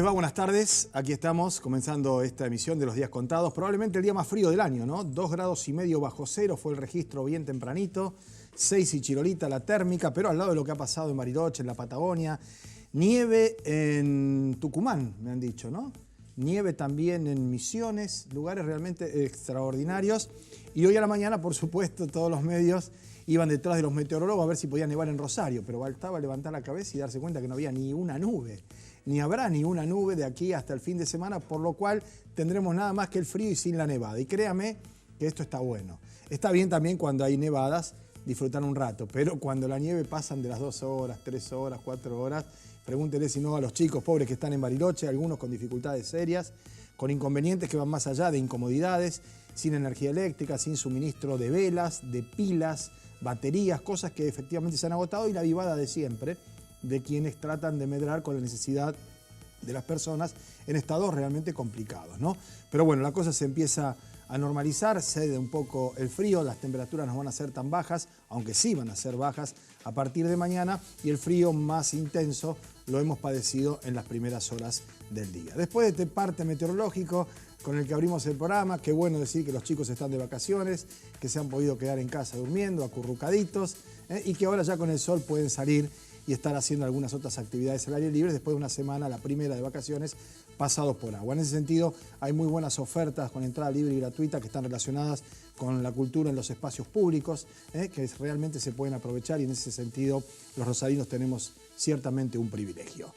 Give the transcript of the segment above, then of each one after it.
va? Buenas tardes. Aquí estamos comenzando esta emisión de Los Días Contados. Probablemente el día más frío del año, ¿no? 2,5 grados bajo cero fue el registro bien tempranito. 6 y Chirolita la térmica, pero al lado de lo que ha pasado en Bariloche, en la Patagonia. Nieve en Tucumán, me han dicho, ¿no? Nieve también en Misiones, lugares realmente extraordinarios. Y hoy a la mañana, por supuesto, todos los medios iban detrás de los meteorólogos a ver si podía nevar en Rosario, pero faltaba levantar la cabeza y darse cuenta que no había ni una nube. Ni habrá ni una nube de aquí hasta el fin de semana, por lo cual tendremos nada más que el frío y sin la nevada. Y créame que esto está bueno. Está bien también cuando hay nevadas, disfrutar un rato, pero cuando la nieve pasan de las 2 horas, 3 horas, 4 horas, pregúntele si no a los chicos pobres que están en Bariloche, algunos con dificultades serias, con inconvenientes que van más allá de incomodidades, sin energía eléctrica, sin suministro de velas, de pilas, baterías, cosas que efectivamente se han agotado, y la vivada de siempre de quienes tratan de medrar con la necesidad de las personas en estados realmente complicados, ¿no? Pero bueno, la cosa se empieza a normalizar, cede un poco el frío, las temperaturas no van a ser tan bajas, aunque sí van a ser bajas a partir de mañana, y el frío más intenso lo hemos padecido en las primeras horas del día. Después de este parte meteorológico con el que abrimos el programa, qué bueno decir que los chicos están de vacaciones, que se han podido quedar en casa durmiendo, acurrucaditos, y que ahora ya con el sol pueden salir y estar haciendo algunas otras actividades al aire libre después de una semana, la primera de vacaciones, pasados por agua. En ese sentido, hay muy buenas ofertas con entrada libre y gratuita que están relacionadas con la cultura en los espacios públicos, que realmente se pueden aprovechar, y en ese sentido los rosarinos tenemos ciertamente un privilegio.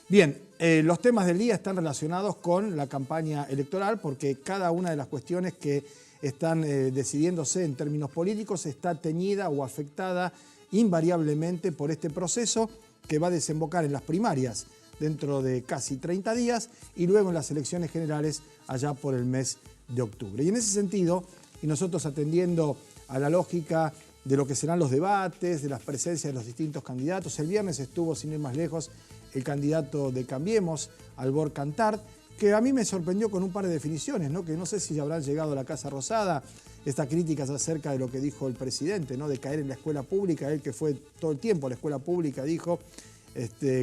Bien, los temas del día están relacionados con la campaña electoral, porque cada una de las cuestiones que están decidiéndose en términos políticos está teñida o afectada invariablemente por este proceso que va a desembocar en las primarias dentro de casi 30 días y luego en las elecciones generales allá por el mes de octubre. Y en ese sentido, y nosotros atendiendo a la lógica de lo que serán los debates, de las presencias de los distintos candidatos, el viernes estuvo, sin ir más lejos, el candidato de Cambiemos, Albor Cantart, que a mí me sorprendió con un par de definiciones, ¿no? Que no sé si habrán llegado a la Casa Rosada, estas críticas acerca de lo que dijo el presidente, ¿no? De caer en la escuela pública. Él, que fue todo el tiempo a la escuela pública, dijo,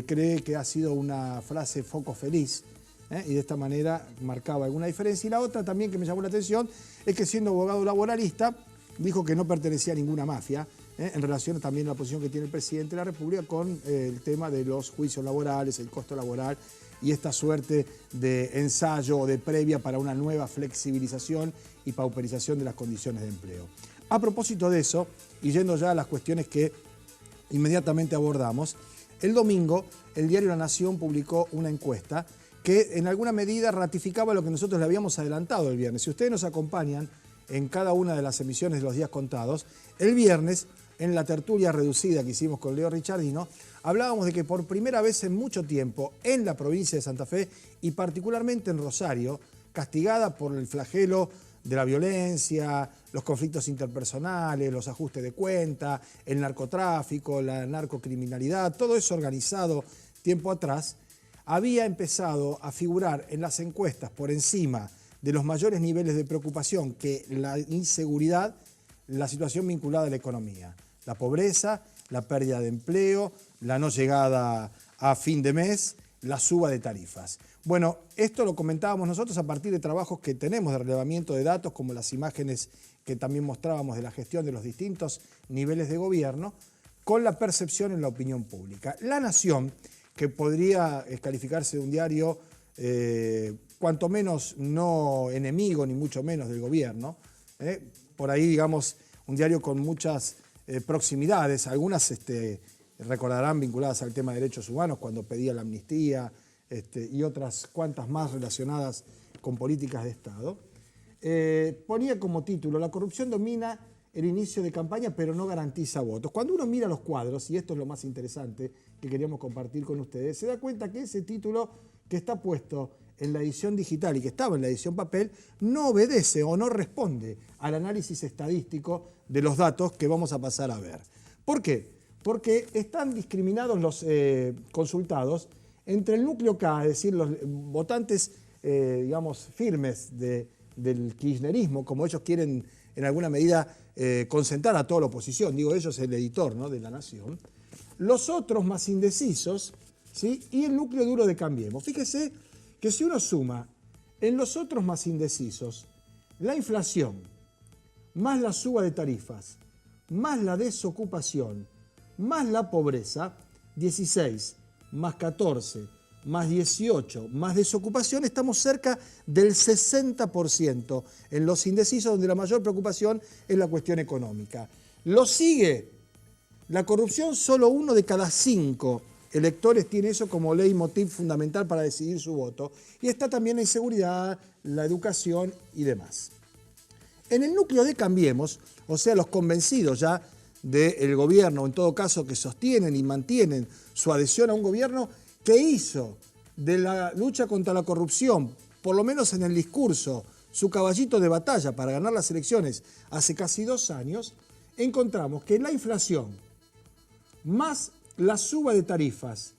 cree que ha sido una frase foco feliz, y de esta manera marcaba alguna diferencia. Y la otra también que me llamó la atención es que, siendo abogado laboralista, dijo que no pertenecía a ninguna mafia, en relación también a la posición que tiene el presidente de la República con el tema de los juicios laborales, el costo laboral y esta suerte de ensayo o de previa para una nueva flexibilización y pauperización de las condiciones de empleo. A propósito de eso, y yendo ya a las cuestiones que inmediatamente abordamos, el domingo el diario La Nación publicó una encuesta que en alguna medida ratificaba lo que nosotros le habíamos adelantado el viernes. Si ustedes nos acompañan en cada una de las emisiones de Los Días Contados, el viernes, en la tertulia reducida que hicimos con Leo Richardino, hablábamos de que por primera vez en mucho tiempo en la provincia de Santa Fe, y particularmente en Rosario, castigada por el flagelo de la violencia, los conflictos interpersonales, los ajustes de cuenta, el narcotráfico, la narcocriminalidad, todo eso organizado tiempo atrás, había empezado a figurar en las encuestas por encima de los mayores niveles de preocupación que la inseguridad, la situación vinculada a la economía, la pobreza, la pérdida de empleo, la no llegada a fin de mes, la suba de tarifas. Bueno, esto lo comentábamos nosotros a partir de trabajos que tenemos de relevamiento de datos, como las imágenes que también mostrábamos de la gestión de los distintos niveles de gobierno, con la percepción en la opinión pública. La Nación, que podría calificarse de un diario cuanto menos no enemigo, ni mucho menos del gobierno, por ahí, digamos, un diario con muchas proximidades, algunas recordarán vinculadas al tema de derechos humanos, cuando pedía la amnistía, y otras cuantas más relacionadas con políticas de Estado, ponía como título: la corrupción domina el inicio de campaña, pero no garantiza votos. Cuando uno mira los cuadros, y esto es lo más interesante que queríamos compartir con ustedes, se da cuenta que ese título, que está puesto en la edición digital y que estaba en la edición papel, no obedece o no responde al análisis estadístico de los datos que vamos a pasar a ver. ¿Por qué? Porque están discriminados los consultados entre el núcleo K, es decir, los votantes, digamos, firmes del kirchnerismo, como ellos quieren en alguna medida concentrar a toda la oposición, digo ellos, el editor, ¿no?, de La Nación, los otros más indecisos, ¿sí?, y el núcleo duro de Cambiemos. Fíjese que si uno suma en los otros más indecisos la inflación, más la suba de tarifas, más la desocupación, más la pobreza, 16 más 14 más 18 más desocupación, estamos cerca del 60% en los indecisos, donde la mayor preocupación es la cuestión económica. Lo sigue la corrupción, solo 1 de cada 5 electores tiene eso como leitmotiv fundamental para decidir su voto. Y está también la inseguridad, la educación y demás. En el núcleo de Cambiemos, o sea, los convencidos ya del gobierno, en todo caso que sostienen y mantienen su adhesión a un gobierno que hizo de la lucha contra la corrupción, por lo menos en el discurso, su caballito de batalla para ganar las elecciones hace casi 2 años, encontramos que la inflación, más la suba de tarifas,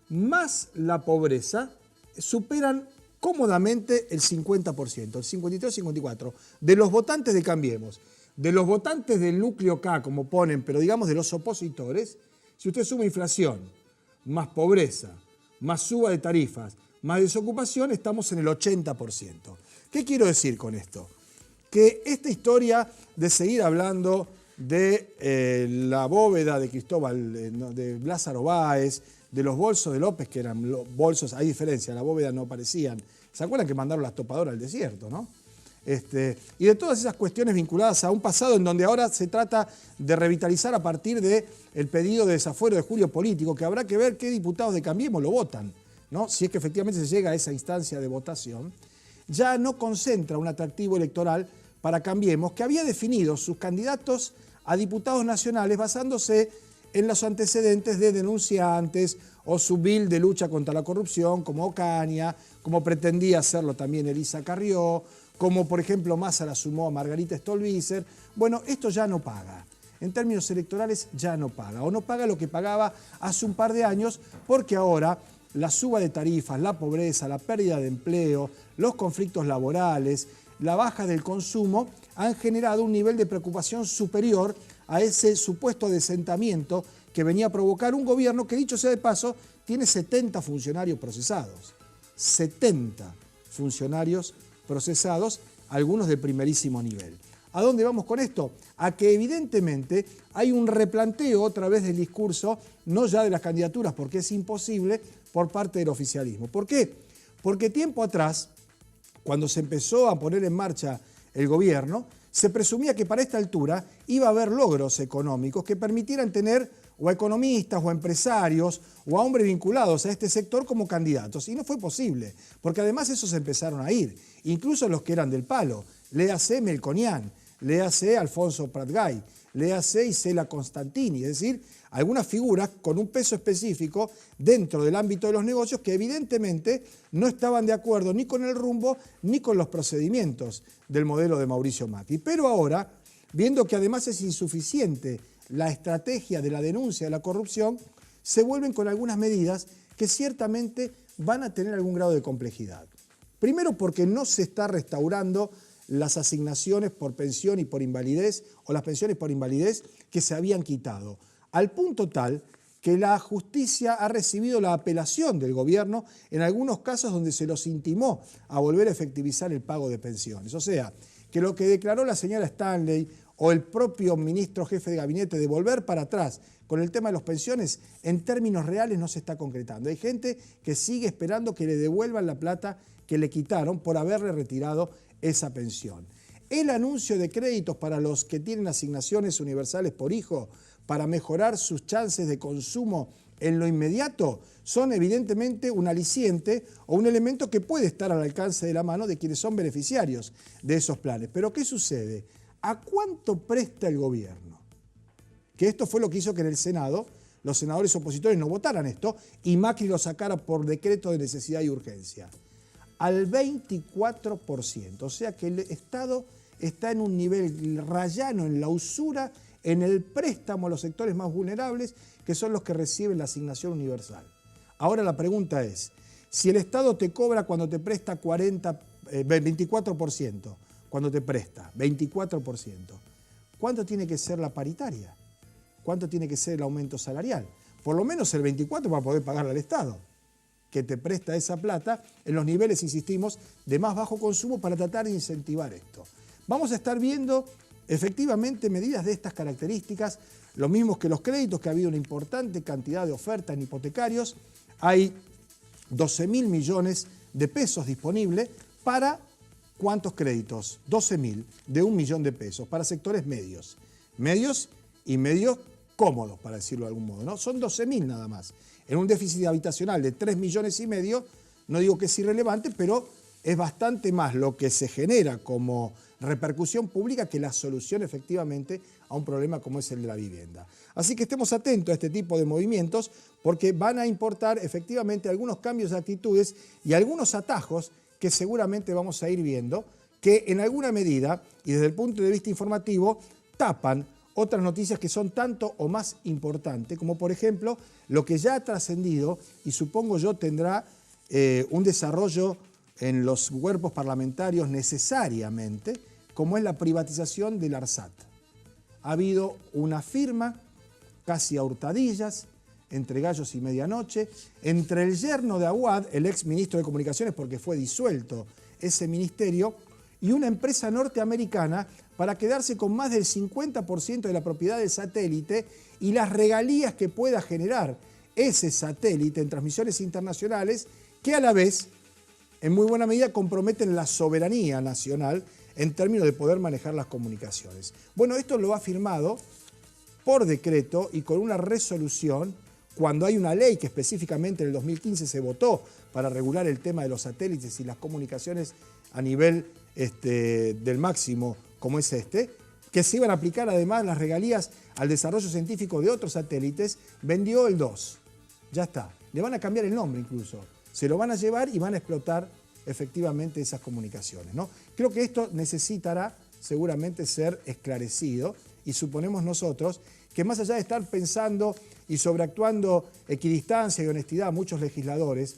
más la pobreza, superan cómodamente el 50%, el 53-54%, de los votantes de Cambiemos. De los votantes del núcleo K, como ponen, pero digamos de los opositores, si usted suma inflación, más pobreza, más suba de tarifas, más desocupación, estamos en el 80%. ¿Qué quiero decir con esto? Que esta historia de seguir hablando de la bóveda de Cristóbal, de Lázaro Báez, de los bolsos de López, que eran bolsos, hay diferencia, la bóveda no parecían. ¿Se acuerdan que mandaron las topadoras al desierto, no? Y de todas esas cuestiones vinculadas a un pasado en donde ahora se trata de revitalizar a partir del pedido de desafuero de Julio Político, que habrá que ver qué diputados de Cambiemos lo votan, ¿no? Si es que efectivamente se llega a esa instancia de votación, ya no concentra un atractivo electoral para Cambiemos, que había definido sus candidatos a diputados nacionales basándose en los antecedentes de denunciantes o su bill de lucha contra la corrupción, como Ocaña, como pretendía hacerlo también Elisa Carrió, como por ejemplo Massa la sumó a Margarita Stolbizer. Bueno, esto ya no paga. En términos electorales ya no paga, o no paga lo que pagaba hace un par de años, porque ahora la suba de tarifas, la pobreza, la pérdida de empleo, los conflictos laborales, la baja del consumo han generado un nivel de preocupación superior a ese supuesto desentamiento que venía a provocar un gobierno que, dicho sea de paso, tiene 70 funcionarios procesados. 70 funcionarios procesados, algunos de primerísimo nivel. ¿A dónde vamos con esto? A que evidentemente hay un replanteo otra vez del discurso, no ya de las candidaturas, porque es imposible, por parte del oficialismo. ¿Por qué? Porque tiempo atrás, cuando se empezó a poner en marcha el gobierno, se presumía que para esta altura iba a haber logros económicos que permitieran tener o a economistas o a empresarios o a hombres vinculados a este sector como candidatos. Y no fue posible, porque además esos empezaron a ir, incluso los que eran del palo. Léase Melconian, léase Alfonso Pratgay, léase Isela Constantini, es decir, algunas figuras con un peso específico dentro del ámbito de los negocios que evidentemente no estaban de acuerdo ni con el rumbo ni con los procedimientos del modelo de Mauricio Macri. Pero ahora, viendo que además es insuficiente la estrategia de la denuncia de la corrupción, se vuelven con algunas medidas que ciertamente van a tener algún grado de complejidad. Primero porque no se está restaurando las asignaciones por pensión y por invalidez, o las pensiones por invalidez que se habían quitado, al punto tal que la justicia ha recibido la apelación del gobierno en algunos casos donde se los intimó a volver a efectivizar el pago de pensiones. O sea, que lo que declaró la señora Stanley o el propio ministro jefe de gabinete de volver para atrás con el tema de las pensiones, en términos reales no se está concretando. Hay gente que sigue esperando que le devuelvan la plata que le quitaron por haberle retirado esa pensión. El anuncio de créditos para los que tienen asignaciones universales por hijo para mejorar sus chances de consumo en lo inmediato son evidentemente un aliciente o un elemento que puede estar al alcance de la mano de quienes son beneficiarios de esos planes. Pero ¿qué sucede? ¿A cuánto presta el gobierno? Que esto fue lo que hizo que en el Senado los senadores opositores no votaran esto y Macri lo sacara por decreto de necesidad y urgencia. Al 24%, o sea que el Estado está en un nivel rayano en la usura, en el préstamo a los sectores más vulnerables, que son los que reciben la asignación universal. Ahora la pregunta es, si el Estado te cobra cuando te presta 24%, cuando te presta 24%, ¿cuánto tiene que ser la paritaria? ¿Cuánto tiene que ser el aumento salarial? Por lo menos el 24% para poder pagarle al Estado. que te presta esa plata en los niveles, insistimos, de más bajo consumo para tratar de incentivar esto. Vamos a estar viendo efectivamente medidas de estas características, lo mismo que los créditos, que ha habido una importante cantidad de ofertas en hipotecarios. Hay 12.000 millones de pesos disponibles para ¿cuántos créditos? 12.000 de 1 millón de pesos para sectores medios. Medios y medios cómodos, para decirlo de algún modo, ¿no? Son 12.000 nada más. En un déficit habitacional de 3,5 millones, no digo que es irrelevante, pero es bastante más lo que se genera como repercusión pública que la solución efectivamente a un problema como es el de la vivienda. Así que estemos atentos a este tipo de movimientos porque van a importar efectivamente algunos cambios de actitudes y algunos atajos que seguramente vamos a ir viendo que en alguna medida y desde el punto de vista informativo tapan otras noticias que son tanto o más importantes, como por ejemplo lo que ya ha trascendido y supongo yo tendrá un desarrollo en los cuerpos parlamentarios necesariamente, como es la privatización del ARSAT. Ha habido una firma casi a hurtadillas, entre gallos y medianoche, entre el yerno de Aguad, el ex ministro de Comunicaciones porque fue disuelto ese ministerio, y una empresa norteamericana para quedarse con más del 50% de la propiedad del satélite y las regalías que pueda generar ese satélite en transmisiones internacionales que a la vez, en muy buena medida, comprometen la soberanía nacional en términos de poder manejar las comunicaciones. Bueno, esto lo ha firmado por decreto y con una resolución cuando hay una ley que específicamente en el 2015 se votó para regular el tema de los satélites y las comunicaciones a nivel del máximo como es que se iban a aplicar además las regalías al desarrollo científico de otros satélites, vendió el 2. Ya está. Le van a cambiar el nombre incluso. Se lo van a llevar y van a explotar efectivamente esas comunicaciones, ¿no? Creo que esto necesitará seguramente ser esclarecido y suponemos nosotros que más allá de estar pensando y sobreactuando equidistancia y honestidad muchos legisladores,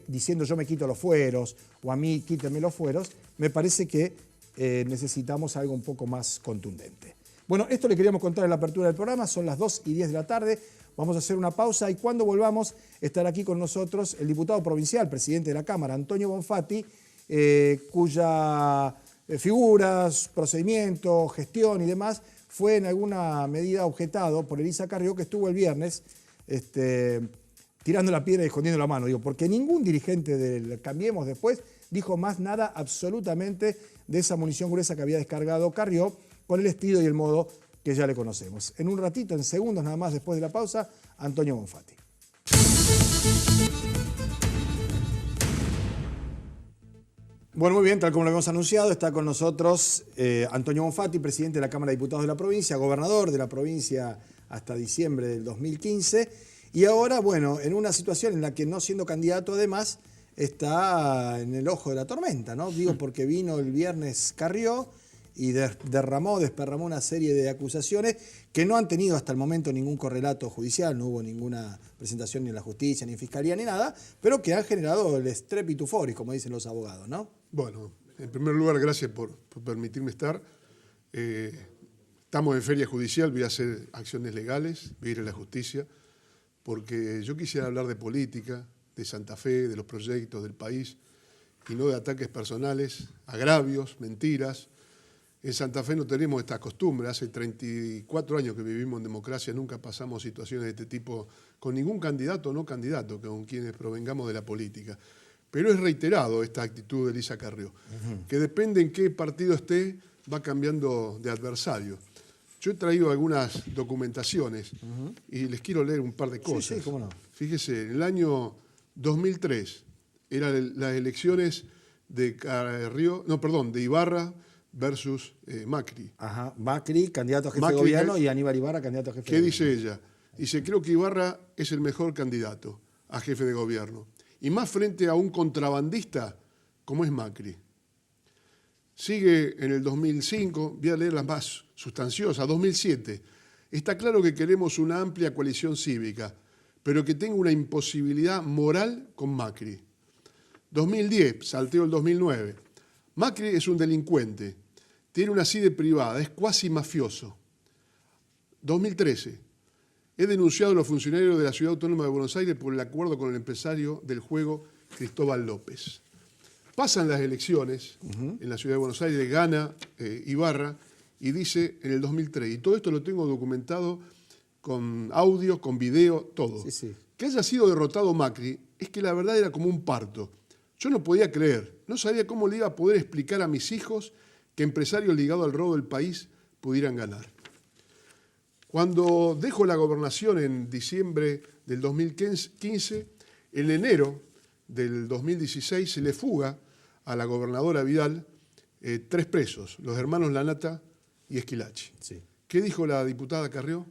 diciendo yo me quito los fueros o a mí quítenme los fueros, me parece que necesitamos algo un poco más contundente. Bueno, esto le queríamos contar en la apertura del programa, son las 2:10 de la tarde, vamos a hacer una pausa y cuando volvamos estará aquí con nosotros el diputado provincial, presidente de la Cámara, Antonio Bonfatti, cuya figuras, procedimiento, gestión y demás fue en alguna medida objetado por Elisa Carrió, que estuvo el viernes tirando la piedra y escondiendo la mano. Digo, porque ningún dirigente del Cambiemos después dijo más nada absolutamente de esa munición gruesa que había descargado Carrió con el estilo y el modo que ya le conocemos. En un ratito, en segundos nada más después de la pausa, Antonio Bonfatti. Bueno, muy bien, tal como lo hemos anunciado, está con nosotros Antonio Bonfatti, presidente de la Cámara de Diputados de la provincia, gobernador de la provincia hasta diciembre del 2015, y ahora, bueno, en una situación en la que no siendo candidato además, está en el ojo de la tormenta, ¿no? Digo, porque vino el viernes Carrió y desparramó una serie de acusaciones que no han tenido hasta el momento ningún correlato judicial, no hubo ninguna presentación ni en la justicia, ni en fiscalía, ni nada, pero que han generado el strepito foris, como dicen los abogados, ¿no? Bueno, en primer lugar, gracias por permitirme estar. Estamos en feria judicial, voy a hacer acciones legales, voy a ir a la justicia, porque yo quisiera hablar de política, de Santa Fe, de los proyectos del país, y no de ataques personales, agravios, mentiras. En Santa Fe no tenemos esta costumbre, hace 34 años que vivimos en democracia, nunca pasamos situaciones de este tipo con ningún candidato o no candidato, con quienes provengamos de la política. Pero es reiterado esta actitud de Elisa Carrió, que depende en qué partido esté, va cambiando de adversario. Yo he traído algunas documentaciones y les quiero leer un par de cosas. Sí, cómo no. Fíjese, en el año 2003 eran las elecciones de Ibarra versus Macri. Ajá, Macri, candidato a jefe de gobierno, y Aníbal Ibarra, candidato a jefe de gobierno. ¿Qué dice ella? Dice, creo que Ibarra es el mejor candidato a jefe de gobierno. Y más frente a un contrabandista como es Macri. Sigue en el 2005, voy a leer las más sustanciosas, 2007. Está claro que queremos una amplia coalición cívica, pero que tenga una imposibilidad moral con Macri. 2010, salteo el 2009. Macri es un delincuente, tiene una sede privada, es cuasi mafioso. 2013. he denunciado a los funcionarios de la Ciudad Autónoma de Buenos Aires por el acuerdo con el empresario del juego Cristóbal López. Pasan las elecciones en la Ciudad de Buenos Aires, gana Ibarra y dice en el 2003, y todo esto lo tengo documentado con audio, con video, todo. Sí, sí. Que haya sido derrotado Macri es que la verdad era como un parto. Yo no podía creer, no sabía cómo le iba a poder explicar a mis hijos que empresarios ligados al robo del país pudieran ganar. Cuando dejo la gobernación en diciembre del 2015, en enero del 2016 se le fuga a la gobernadora Vidal 3 presos, los hermanos Lanata y Esquilachi. Sí. ¿Qué dijo la diputada Carrió?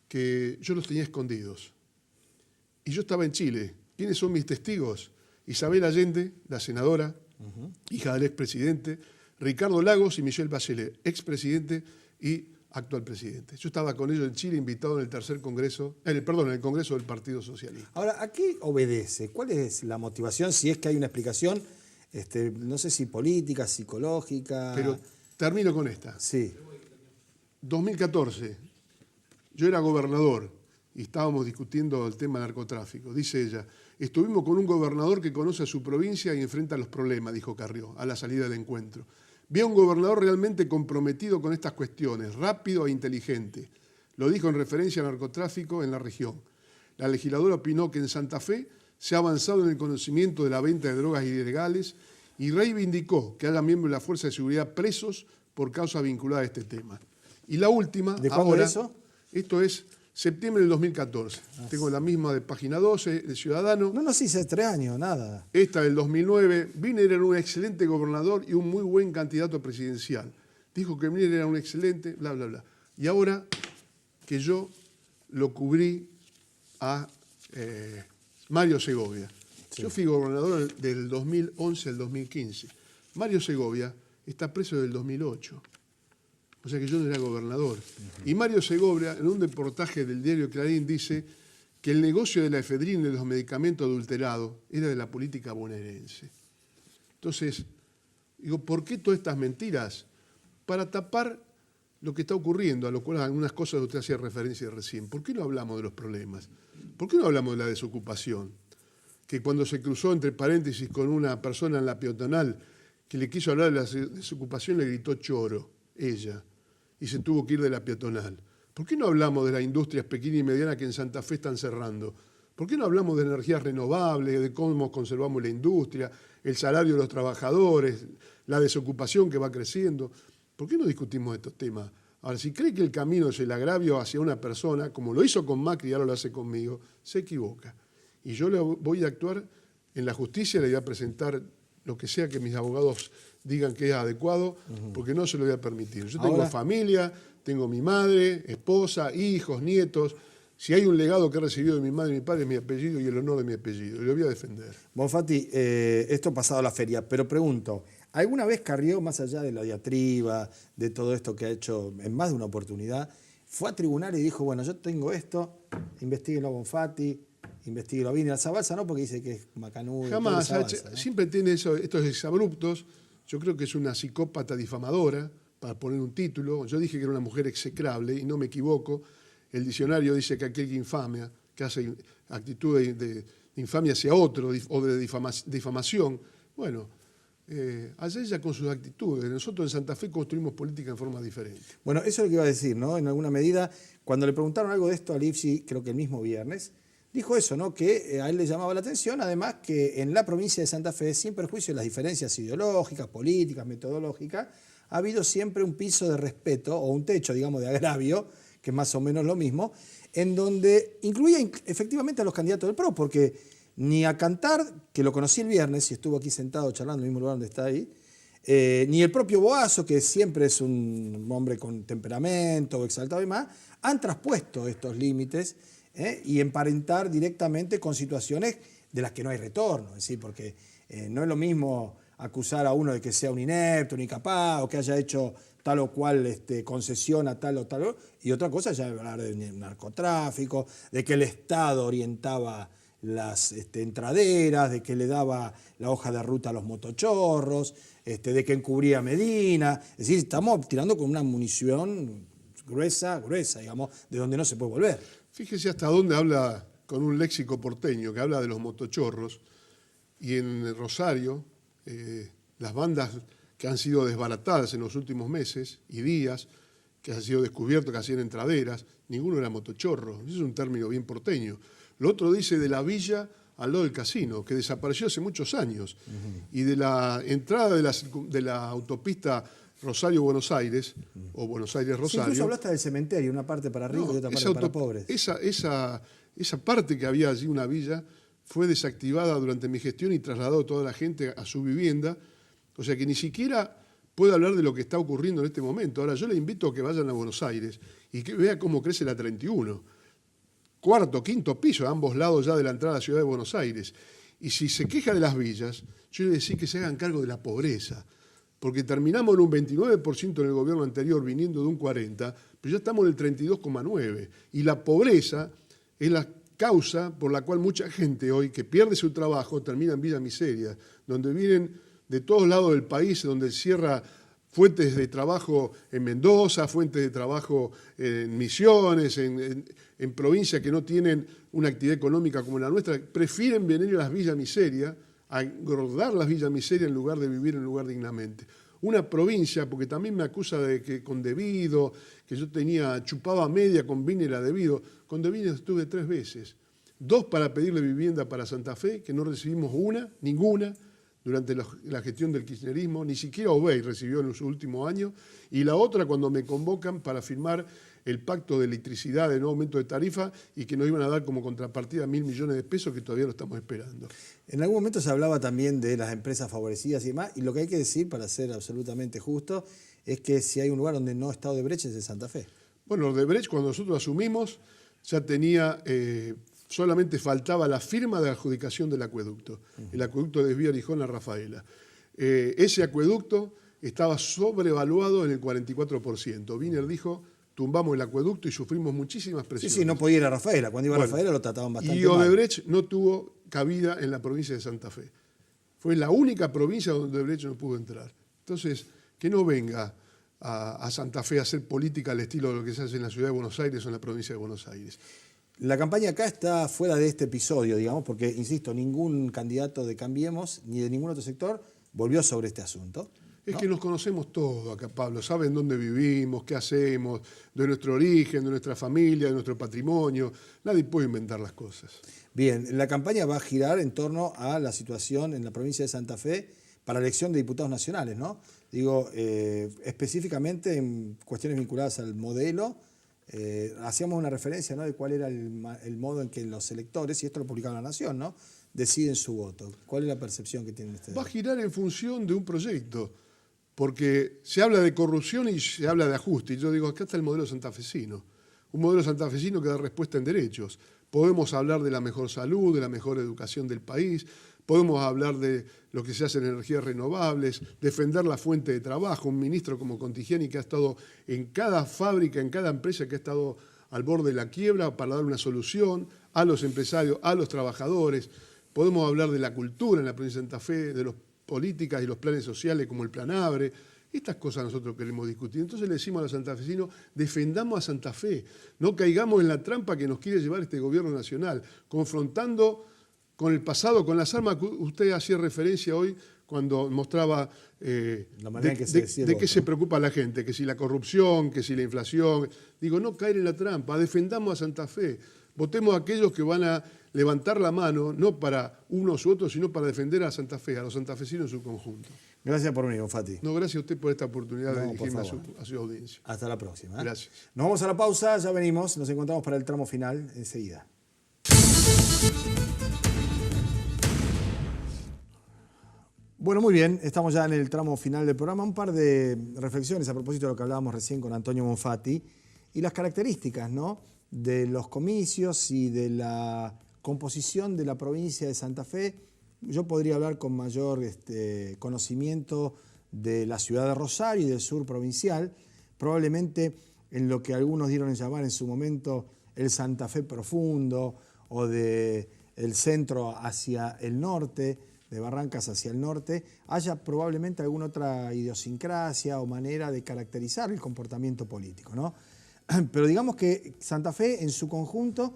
Que yo los tenía escondidos. Y yo estaba en Chile. ¿Quiénes son mis testigos? Isabel Allende, la senadora, hija del expresidente, Ricardo Lagos y Michelle Bachelet, expresidente y actual presidente. Yo estaba con ellos en Chile, invitado en el tercer congreso, en el Congreso del Partido Socialista. Ahora, ¿a qué obedece? ¿Cuál es la motivación? Si es que hay una explicación, no sé si política, psicológica. Pero termino con esta. Sí. 2014, yo era gobernador y estábamos discutiendo el tema del narcotráfico. Dice ella, estuvimos con un gobernador que conoce a su provincia y enfrenta los problemas, dijo Carrió, a la salida del encuentro. Vi a un gobernador realmente comprometido con estas cuestiones, rápido e inteligente. Lo dijo en referencia al narcotráfico en la región. La legisladora opinó que en Santa Fe se ha avanzado en el conocimiento de la venta de drogas ilegales y reivindicó que haya miembros de la Fuerza de Seguridad presos por causa vinculada a este tema. Y la última, ¿de cuándo ahora, eso? Esto es septiembre del 2014. Tengo la misma de Página 12, El Ciudadano. No, sí, hace 3 años, nada. Esta del 2009. Wiener era un excelente gobernador y un muy buen candidato presidencial. Dijo que Wiener era un excelente, bla, bla, bla. Y ahora que yo lo cubrí a Mario Segovia. Sí. Yo fui gobernador del 2011 al 2015. Mario Segovia está preso desde el 2008. O sea que yo no era gobernador. Y Mario Segovia, en un reportaje del diario Clarín, dice que el negocio de la efedrina y de los medicamentos adulterados era de la política bonaerense. Entonces, digo, ¿por qué todas estas mentiras? Para tapar lo que está ocurriendo, a lo cual algunas cosas usted hacía referencia recién. ¿Por qué no hablamos de los problemas? ¿Por qué no hablamos de la desocupación? Que cuando se cruzó entre paréntesis con una persona en la peatonal que le quiso hablar de la desocupación, le gritó choro, ella, y se tuvo que ir de la peatonal. ¿Por qué no hablamos de las industrias pequeñas y medianas que en Santa Fe están cerrando? ¿Por qué no hablamos de energías renovables, de cómo conservamos la industria, el salario de los trabajadores, la desocupación que va creciendo? ¿Por qué no discutimos estos temas? Ahora, si cree que el camino es el agravio hacia una persona, como lo hizo con Macri y ahora lo hace conmigo, se equivoca. Y yo le voy a actuar en la justicia, le voy a presentar lo que sea que mis abogados digan que es adecuado, porque no se lo voy a permitir. Yo tengo familia, tengo mi madre, esposa, hijos, nietos. Si hay un legado que he recibido de mi madre y mi padre es mi apellido y el honor de mi apellido. Y lo voy a defender. Bonfatti, esto pasado a la feria, pero pregunto, ¿alguna vez Carrió, más allá de la diatriba, de todo esto que ha hecho en más de una oportunidad, fue a tribunal y dijo, bueno, yo tengo esto, investíguenlo a Bonfatti, investíguenlo a Vini, a Zabalza no, porque dice que es macanudo. Jamás, Zabalza, ¿no? Siempre tiene estos exabruptos. Yo creo que es una psicópata difamadora, para poner un título. Yo dije que era una mujer execrable y no me equivoco. El diccionario dice que aquel que infamia, que hace actitud de infamia hacia otro o de difamación. Bueno, allá ella con sus actitudes. Nosotros en Santa Fe construimos política en forma diferente. Bueno, eso es lo que iba a decir, ¿no? En alguna medida, cuando le preguntaron algo de esto a Lipsi, creo que el mismo viernes, dijo eso, ¿no? Que a él le llamaba la atención, además que en la provincia de Santa Fe, sin perjuicio de las diferencias ideológicas, políticas, metodológicas, ha habido siempre un piso de respeto, o un techo, digamos, de agravio, que es más o menos lo mismo, en donde incluía efectivamente a los candidatos del PRO, porque ni a Cantar, que lo conocí el viernes y estuvo aquí sentado charlando en el mismo lugar donde está ahí, ni el propio Boazo, que siempre es un hombre con temperamento, exaltado y más, han traspuesto estos límites y emparentar directamente con situaciones de las que no hay retorno. Es decir, porque no es lo mismo acusar a uno de que sea un inepto, un incapaz, o que haya hecho tal o cual concesión a tal o tal, y otra cosa ya hablar de narcotráfico, de que el Estado orientaba las entraderas, de que le daba la hoja de ruta a los motochorros, de que encubría a Medina. Es decir, estamos tirando con una munición gruesa, digamos, de donde no se puede volver. Fíjese hasta dónde habla con un léxico porteño, que habla de los motochorros, y en Rosario, las bandas que han sido desbaratadas en los últimos meses y días, que han sido descubiertos, que hacían entraderas, ninguno era motochorro, eso es un término bien porteño. Lo otro dice de la villa al lado del casino, que desapareció hace muchos años, y de la entrada de la autopista Rosario-Buenos Aires, o Buenos Aires-Rosario. Sí, incluso hablaste del cementerio, una parte para ricos y otra parte para pobres. Esa parte que había allí, una villa, fue desactivada durante mi gestión y trasladó toda la gente a su vivienda, o sea que ni siquiera puedo hablar de lo que está ocurriendo en este momento. Ahora, yo le invito a que vayan a Buenos Aires y que vea cómo crece la 31. Cuarto, quinto piso, a ambos lados ya de la entrada a la ciudad de Buenos Aires. Y si se queja de las villas, yo le decía que se hagan cargo de la pobreza, porque terminamos en un 29% en el gobierno anterior, viniendo de un 40%, pero ya estamos en el 32,9%. Y la pobreza es la causa por la cual mucha gente hoy que pierde su trabajo termina en Villa Miseria, donde vienen de todos lados del país, donde cierra fuentes de trabajo en Mendoza, fuentes de trabajo en Misiones, en provincias que no tienen una actividad económica como la nuestra, prefieren venir a las Villas Miseria, a engordar las Villas Miseria en lugar de vivir en un lugar dignamente. Una provincia, porque también me acusa de que con debido, que yo chupaba media con Vine era debido. Con debido estuve 3 veces. 2 para pedirle vivienda para Santa Fe, que no recibimos ninguna, durante la gestión del kirchnerismo, ni siquiera Obey recibió en los últimos años, y la otra cuando me convocan para firmar el pacto de electricidad de no aumento de tarifa y que nos iban a dar como contrapartida 1.000 millones de pesos que todavía lo estamos esperando. En algún momento se hablaba también de las empresas favorecidas y demás, y lo que hay que decir, para ser absolutamente justo, es que si hay un lugar donde no está Odebrecht es en Santa Fe. Bueno, Odebrecht cuando nosotros asumimos ya tenía... solamente faltaba la firma de la adjudicación del acueducto, el acueducto de Vía Arijón a Rafaela. Ese acueducto estaba sobrevaluado en el 44%. Wiener dijo, tumbamos el acueducto y sufrimos muchísimas presiones. Sí, no podía ir a Rafaela. Cuando iba a Rafaela lo trataban bastante mal. Y Odebrecht no tuvo cabida en la provincia de Santa Fe. Fue la única provincia donde Odebrecht no pudo entrar. Entonces, que no venga a Santa Fe a hacer política al estilo de lo que se hace en la ciudad de Buenos Aires o en la provincia de Buenos Aires. La campaña acá está fuera de este episodio, digamos, porque, insisto, ningún candidato de Cambiemos ni de ningún otro sector volvió sobre este asunto. Es que nos conocemos todos acá, Pablo. Saben dónde vivimos, qué hacemos, de nuestro origen, de nuestra familia, de nuestro patrimonio. Nadie puede inventar las cosas. Bien, la campaña va a girar en torno a la situación en la provincia de Santa Fe para la elección de diputados nacionales, ¿no? Digo, específicamente en cuestiones vinculadas al modelo. Hacíamos una referencia, ¿no?, de cuál era el modo en que los electores, y esto lo publicaba La Nación, ¿no?, deciden su voto. ¿Cuál es la percepción que tienen ustedes? Va a girar en función de un proyecto, porque se habla de corrupción y se habla de ajuste. Y yo digo, acá está el modelo santafesino, un modelo santafesino que da respuesta en derechos. Podemos hablar de la mejor salud, de la mejor educación del país, podemos hablar de lo que se hace en energías renovables, defender la fuente de trabajo. Un ministro como Contigiani que ha estado en cada fábrica, en cada empresa que ha estado al borde de la quiebra para dar una solución a los empresarios, a los trabajadores. Podemos hablar de la cultura en la provincia de Santa Fe, de las políticas y los planes sociales como el Plan Abre. Estas cosas nosotros queremos discutir. Entonces le decimos a los santafesinos, defendamos a Santa Fe, no caigamos en la trampa que nos quiere llevar este gobierno nacional, confrontando con el pasado, con las armas que usted hacía referencia hoy cuando mostraba de qué se preocupa la gente, que si la corrupción, que si la inflación. Digo, no caer en la trampa, defendamos a Santa Fe, votemos a aquellos que van a levantar la mano, no para unos u otros, sino para defender a Santa Fe, a los santafesinos en su conjunto. Gracias por venir, Fati. No, gracias a usted por esta oportunidad de dirigirme a su audiencia. Hasta la próxima. Gracias. Nos vamos a la pausa, ya venimos, nos encontramos para el tramo final enseguida. Bueno, muy bien, estamos ya en el tramo final del programa. Un par de reflexiones a propósito de lo que hablábamos recién con Antonio Bonfatti y las características, ¿no?, de los comicios y de la composición de la provincia de Santa Fe. Yo podría hablar con mayor conocimiento de la ciudad de Rosario y del sur provincial, probablemente en lo que algunos dieron en llamar en su momento el Santa Fe profundo o del centro hacia el norte, de Barrancas hacia el norte, haya probablemente alguna otra idiosincrasia o manera de caracterizar el comportamiento político, ¿no? pero digamos que Santa Fe en su conjunto,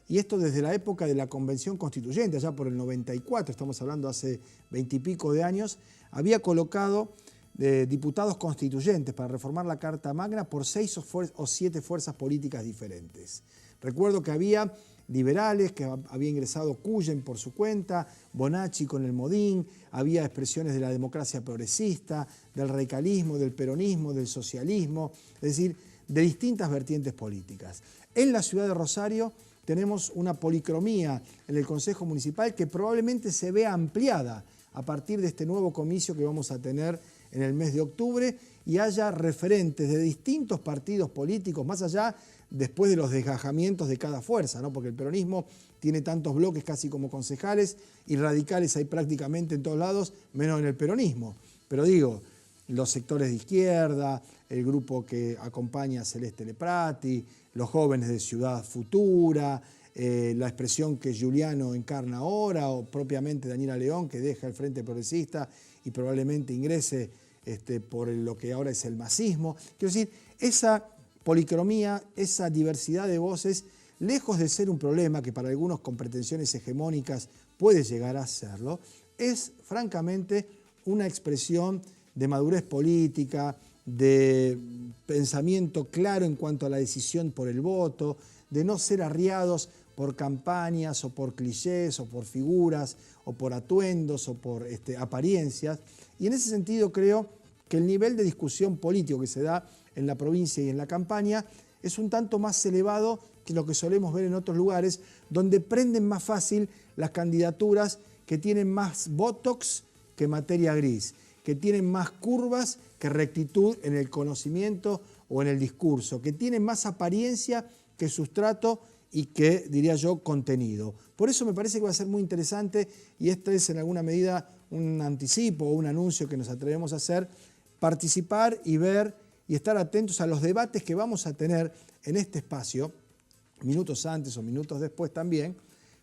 y esto desde la época de la Convención Constituyente, allá por el 94, estamos hablando hace 20 y pico de años, había colocado diputados constituyentes para reformar la Carta Magna por 6 o 7 fuerzas políticas diferentes. Recuerdo que había liberales, que había ingresado Cuyen por su cuenta, Bonacci con el Modín, había expresiones de la democracia progresista, del radicalismo, del peronismo, del socialismo, es decir, de distintas vertientes políticas. En la ciudad de Rosario tenemos una policromía en el Consejo Municipal que probablemente se vea ampliada a partir de este nuevo comicio que vamos a tener en el mes de octubre y haya referentes de distintos partidos políticos, más allá después de los desgajamientos de cada fuerza, ¿no? Porque el peronismo tiene tantos bloques casi como concejales y radicales hay prácticamente en todos lados, menos en el peronismo. Pero digo, los sectores de izquierda, el grupo que acompaña a Celeste Leprati, los jóvenes de Ciudad Futura, la expresión que Giuliano encarna ahora, o propiamente Daniela León, que deja el Frente Progresista y probablemente ingrese por lo que ahora es el masismo. Quiero decir, esa policromía, esa diversidad de voces, lejos de ser un problema que para algunos con pretensiones hegemónicas puede llegar a serlo, es francamente una expresión de madurez política, de pensamiento claro en cuanto a la decisión por el voto, de no ser arriados por campañas o por clichés o por figuras o por atuendos o por apariencias. Y en ese sentido creo que el nivel de discusión político que se da en la provincia y en la campaña es un tanto más elevado que lo que solemos ver en otros lugares, donde prenden más fácil las candidaturas que tienen más botox que materia gris, que tienen más curvas que rectitud en el conocimiento o en el discurso, que tienen más apariencia que sustrato y que, diría yo, contenido. Por eso me parece que va a ser muy interesante, y este es en alguna medida un anticipo o un anuncio que nos atrevemos a hacer, participar y ver y estar atentos a los debates que vamos a tener en este espacio, minutos antes o minutos después también,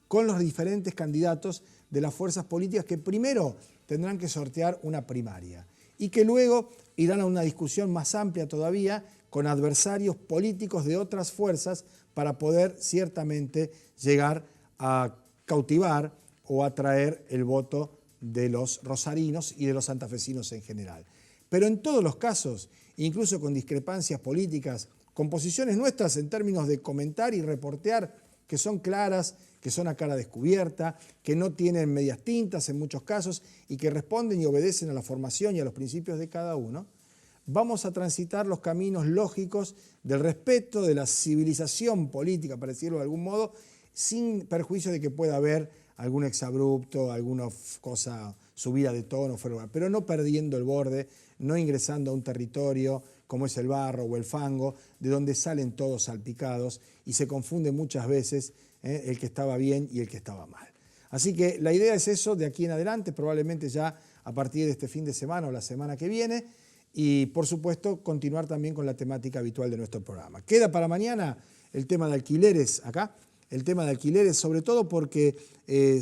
con los diferentes candidatos de las fuerzas políticas que primero tendrán que sortear una primaria y que luego irán a una discusión más amplia todavía con adversarios políticos de otras fuerzas para poder ciertamente llegar a cautivar o atraer el voto de los rosarinos y de los santafesinos en general. Pero en todos los casos, incluso con discrepancias políticas, con posiciones nuestras en términos de comentar y reportear que son claras, que son a cara descubierta, que no tienen medias tintas en muchos casos y que responden y obedecen a la formación y a los principios de cada uno, vamos a transitar los caminos lógicos del respeto, de la civilización política, para decirlo de algún modo, sin perjuicio de que pueda haber algún exabrupto, alguna cosa subida de tono, pero no perdiendo el borde, no ingresando a un territorio como es el barro o el fango, de donde salen todos salpicados y se confunde muchas veces el que estaba bien y el que estaba mal. Así que la idea es eso de aquí en adelante, probablemente ya a partir de este fin de semana o la semana que viene, y por supuesto continuar también con la temática habitual de nuestro programa. Queda para mañana el tema de alquileres acá, el tema de alquileres, sobre todo porque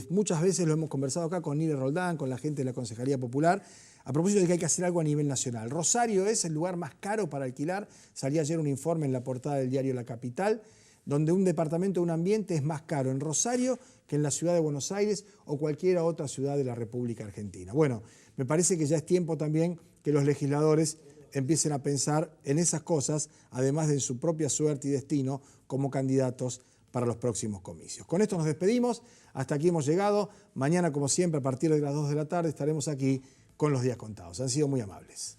muchas veces lo hemos conversado acá con Nire Roldán, con la gente de la Concejalía Popular, a propósito de que hay que hacer algo a nivel nacional. Rosario es el lugar más caro para alquilar. Salía ayer un informe en la portada del diario La Capital, donde un departamento de un ambiente es más caro en Rosario que en la ciudad de Buenos Aires o cualquier otra ciudad de la República Argentina. Bueno, me parece que ya es tiempo también que los legisladores empiecen a pensar en esas cosas, además de en su propia suerte y destino como candidatos para los próximos comicios. Con esto nos despedimos, hasta aquí hemos llegado. Mañana, como siempre, a partir de las 2 de la tarde estaremos aquí con los días contados. Han sido muy amables.